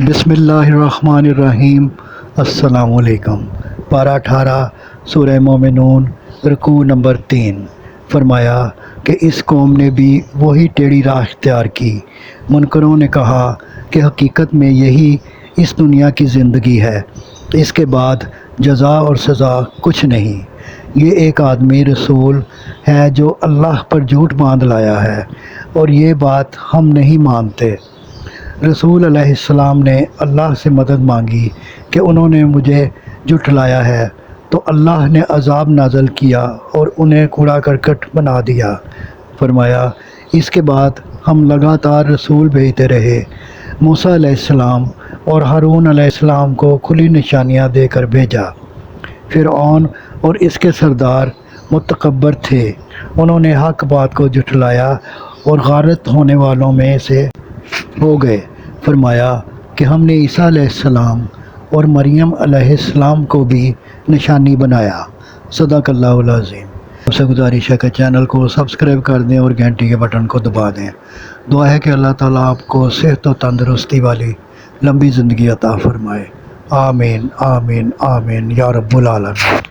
بسم اللہ الرحمن الرحیم۔ السلام علیکم۔ پارہ 18 سورہ مومنون، رکوع نمبر 3۔ فرمایا کہ اس قوم نے بھی وہی ٹیڑھی راہ اختیار کی۔ منکروں نے کہا کہ حقیقت میں یہی اس دنیا کی زندگی ہے، اس کے بعد جزا اور سزا کچھ نہیں۔ یہ ایک آدمی رسول ہے جو اللہ پر جھوٹ باندھ لایا ہے، اور یہ بات ہم نہیں مانتے۔ رسول علیہ السلام نے اللہ سے مدد مانگی کہ انہوں نے مجھے جھٹلایا ہے، تو اللہ نے عذاب نازل کیا اور انہیں کوڑا کرکٹ بنا دیا۔ فرمایا اس کے بعد ہم لگاتار رسول بھیجتے رہے۔ موسیٰ علیہ السلام اور ہارون علیہ السلام کو کھلی نشانیاں دے کر بھیجا۔ فرعون اور اس کے سردار متکبر تھے، انہوں نے حق بات کو جھٹلایا اور غارت ہونے والوں میں سے ہو گئے۔ فرمایا کہ ہم نے عیسیٰ علیہ السلام اور مریم علیہ السلام کو بھی نشانی بنایا۔ صدق اللہ العظیم۔ آپ سے گزارش ہے کہ چینل کو سبسکرائب کر دیں اور گھنٹی کے بٹن کو دبا دیں۔ دعا ہے کہ اللہ تعالیٰ آپ کو صحت و تندرستی والی لمبی زندگی عطا فرمائے۔ آمین آمین آمین یا رب العالمین۔